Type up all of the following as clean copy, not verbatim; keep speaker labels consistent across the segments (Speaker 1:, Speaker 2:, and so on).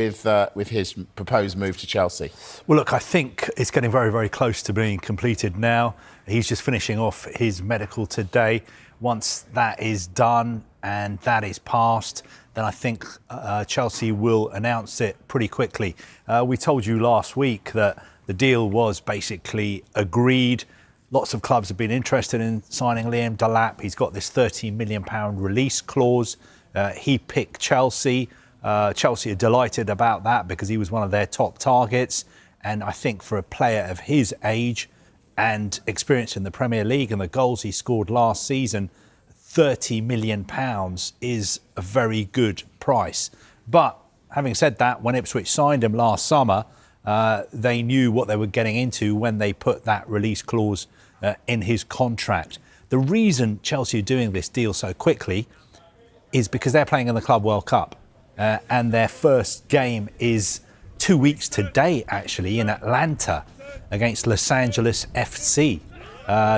Speaker 1: with his proposed move to Chelsea?
Speaker 2: Well, look, I think it's getting very, very close to being completed now. He's just finishing off his medical today. Once that is done and that is passed, then I think Chelsea will announce it pretty quickly. We told you last week that the deal was basically agreed. Lots of clubs have been interested in signing Liam Delap. He's got this £30 million release clause. He picked Chelsea. Chelsea are delighted about that because he was one of their top targets. And I think for a player of his age and experience in the Premier League and the goals he scored last season, £30 million is a very good price. But having said that, when Ipswich signed him last summer, they knew what they were getting into when they put that release clause in his contract. The reason Chelsea are doing this deal so quickly is because they're playing in the Club World Cup. And their first game is 2 weeks today, actually, in Atlanta against Los Angeles FC.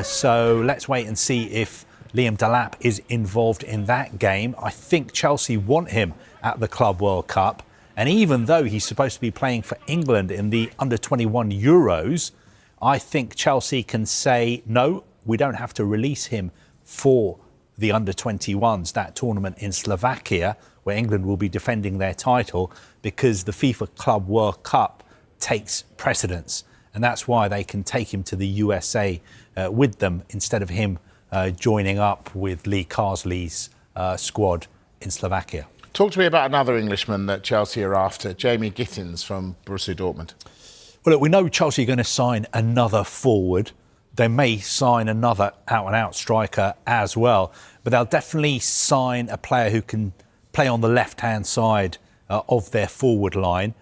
Speaker 2: So let's wait and see if Liam Delap is involved in that game. I think Chelsea want him at the Club World Cup. And even though he's supposed to be playing for England in the under-21 Euros, I think Chelsea can say, no, we don't have to release him for the under-21s, that tournament in Slovakia, where England will be defending their title, because the FIFA Club World Cup takes precedence. And that's why they can take him to the USA with them instead of him joining up with Lee Carsley's squad in Slovakia.
Speaker 1: Talk to me about another Englishman that Chelsea are after, Jamie Gittins from Borussia Dortmund.
Speaker 2: Well, look, we know Chelsea are going to sign another forward. They may sign another out-and-out striker as well, but they'll definitely sign a player who can play on the left-hand side of their forward line.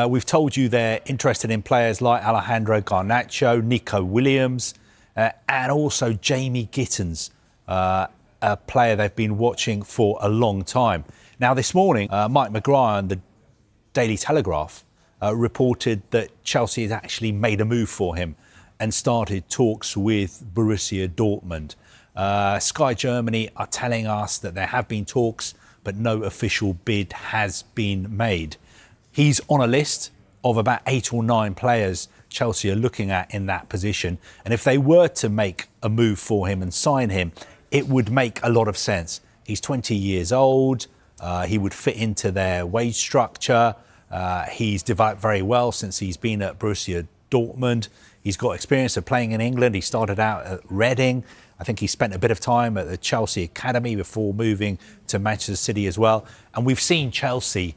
Speaker 2: We've told you they're interested in players like Alejandro Garnacho, Nico Williams, and also Jamie Gittins, a player they've been watching for a long time. Now, this morning, Mike Maguire and the Daily Telegraph reported that Chelsea has actually made a move for him and started talks with Borussia Dortmund. Sky Germany are telling us that there have been talks, but no official bid has been made. He's on a list of about 8 or 9 players Chelsea are looking at in that position. And if they were to make a move for him and sign him, it would make a lot of sense. He's 20 years old. He would fit into their wage structure. He's developed very well since he's been at Borussia Dortmund. He's got experience of playing in England. He started out at Reading. I think he spent a bit of time at the Chelsea Academy before moving to Manchester City as well. And we've seen Chelsea's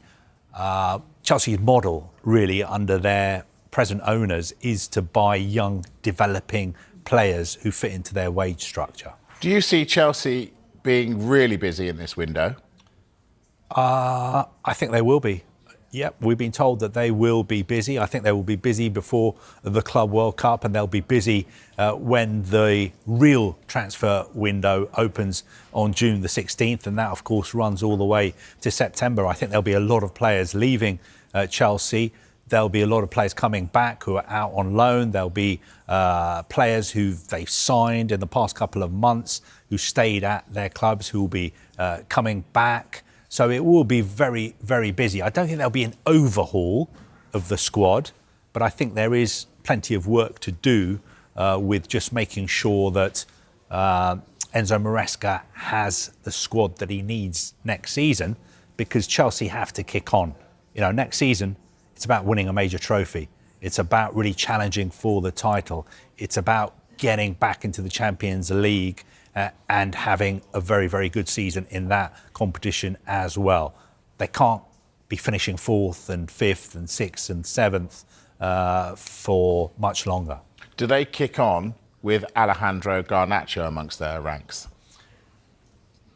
Speaker 2: model, really, under their present owners, is to buy young, developing players who fit into their wage structure.
Speaker 1: Do you see Chelsea being really busy in this window?
Speaker 2: I think they will be. Yep, we've been told that they will be busy. I think they will be busy before the Club World Cup, and they'll be busy when the real transfer window opens on June the 16th, and that, of course, runs all the way to September. I think there'll be a lot of players leaving Chelsea. There'll be a lot of players coming back who are out on loan. There'll be players who they've signed in the past couple of months who stayed at their clubs who will be coming back. So it will be very, very busy. I don't think there'll be an overhaul of the squad, but I think there is plenty of work to do with just making sure that Enzo Maresca has the squad that he needs next season, because Chelsea have to kick on. You know, next season, it's about winning a major trophy. It's about really challenging for the title. It's about getting back into the Champions League and having a very, very good season in that competition as well. They can't be finishing 4th and 5th and 6th and 7th for much longer.
Speaker 1: Do they kick on with Alejandro Garnacho amongst their ranks?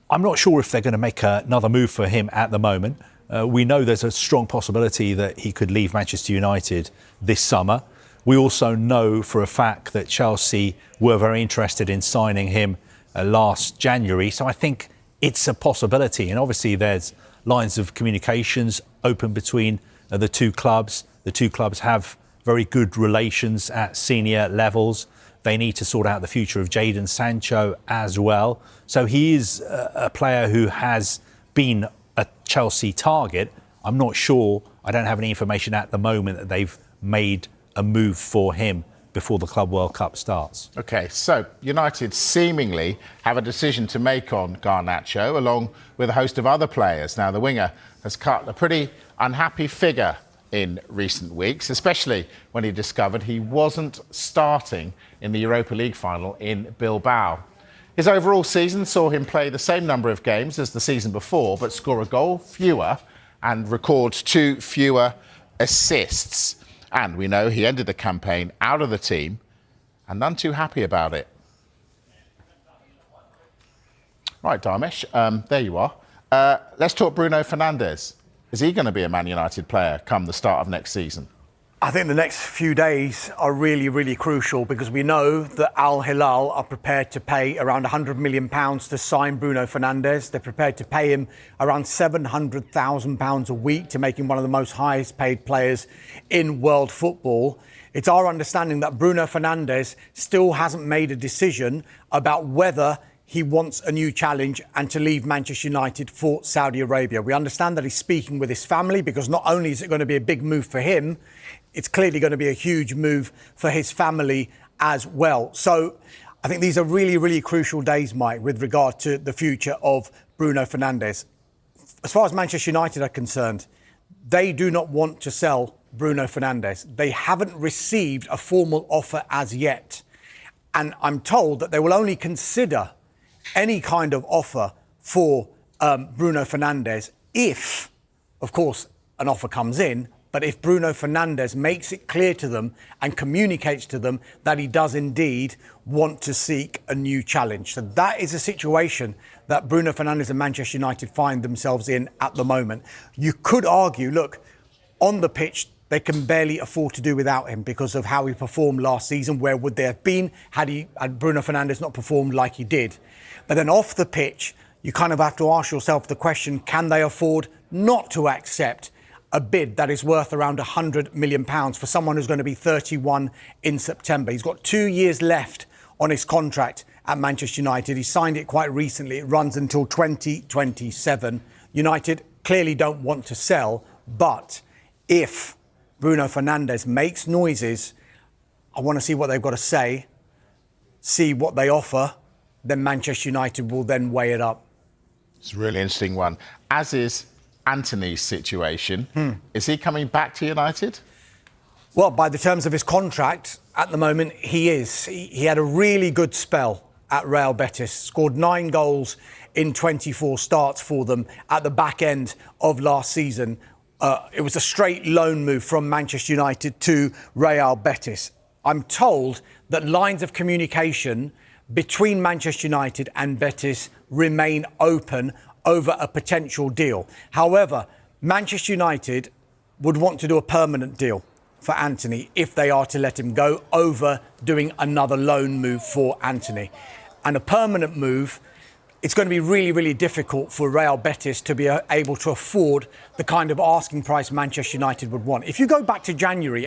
Speaker 2: I'm not sure if they're going to make another move for him at the moment. We know there's a strong possibility that he could leave Manchester United this summer. We also know for a fact that Chelsea were very interested in signing him last January. So I think it's a possibility. And obviously there's lines of communications open between the two clubs. The two clubs have very good relations at senior levels. They need to sort out the future of Jadon Sancho as well. So he is a player who has been a Chelsea target. I'm not sure I don't have any information at the moment that they've made a move for him before the Club World Cup starts.
Speaker 1: OK, so United seemingly have a decision to make on Garnacho, along with a host of other players. Now, the winger has cut a pretty unhappy figure in recent weeks, especially when he discovered he wasn't starting in the Europa League final in Bilbao. His overall season saw him play the same number of games as the season before, but score a goal fewer and record 2 fewer assists. And we know he ended the campaign out of the team and none too happy about it. Right, Dharmesh, there you are. Let's talk Bruno Fernandes. Is he going to be a Man United player come the start of next season?
Speaker 3: I think the next few days are really, really crucial because we know that Al Hilal are prepared to pay around £100 million to sign Bruno Fernandes. They're prepared to pay him around £700,000 a week to make him one of the most highest paid players in world football. It's our understanding that Bruno Fernandes still hasn't made a decision about whether he wants a new challenge and to leave Manchester United for Saudi Arabia. We understand that he's speaking with his family because not only is it going to be a big move for him, it's clearly going to be a huge move for his family as well. So I think these are really, really crucial days, Mike, with regard to the future of Bruno Fernandes. As far as Manchester United are concerned, they do not want to sell Bruno Fernandes. They haven't received a formal offer as yet. And I'm told that they will only consider any kind of offer for Bruno Fernandes if, of course, an offer comes in, but if Bruno Fernandes makes it clear to them and communicates to them that he does indeed want to seek a new challenge. So that is a situation that Bruno Fernandes and Manchester United find themselves in at the moment. You could argue, look, on the pitch, they can barely afford to do without him because of how he performed last season. Where would they have been had Bruno Fernandes not performed like he did? But then off the pitch, you kind of have to ask yourself the question, can they afford not to accept a bid that is worth around £100 million for someone who's going to be 31 in September? He's got 2 years left on his contract at Manchester United. He signed it quite recently. It runs until 2027. United clearly don't want to sell, but if Bruno Fernandes makes noises, I want to see what they've got to say, see what they offer, then Manchester United will then weigh it up.
Speaker 1: It's a really interesting one. As is Anthony's situation. Is he coming back to United?
Speaker 3: Well, by the terms of his contract, at the moment, he is. He had a really good spell at Real Betis, scored 9 goals in 24 starts for them at the back end of last season. It was a straight loan move from Manchester United to Real Betis. I'm told that lines of communication between Manchester United and Betis remain open over a potential deal. However, Manchester United would want to do a permanent deal for Anthony if they are to let him go, over doing another loan move for Anthony. And a permanent move, it's going to be really, really difficult for Real Betis to be able to afford the kind of asking price Manchester United would want. If you go back to January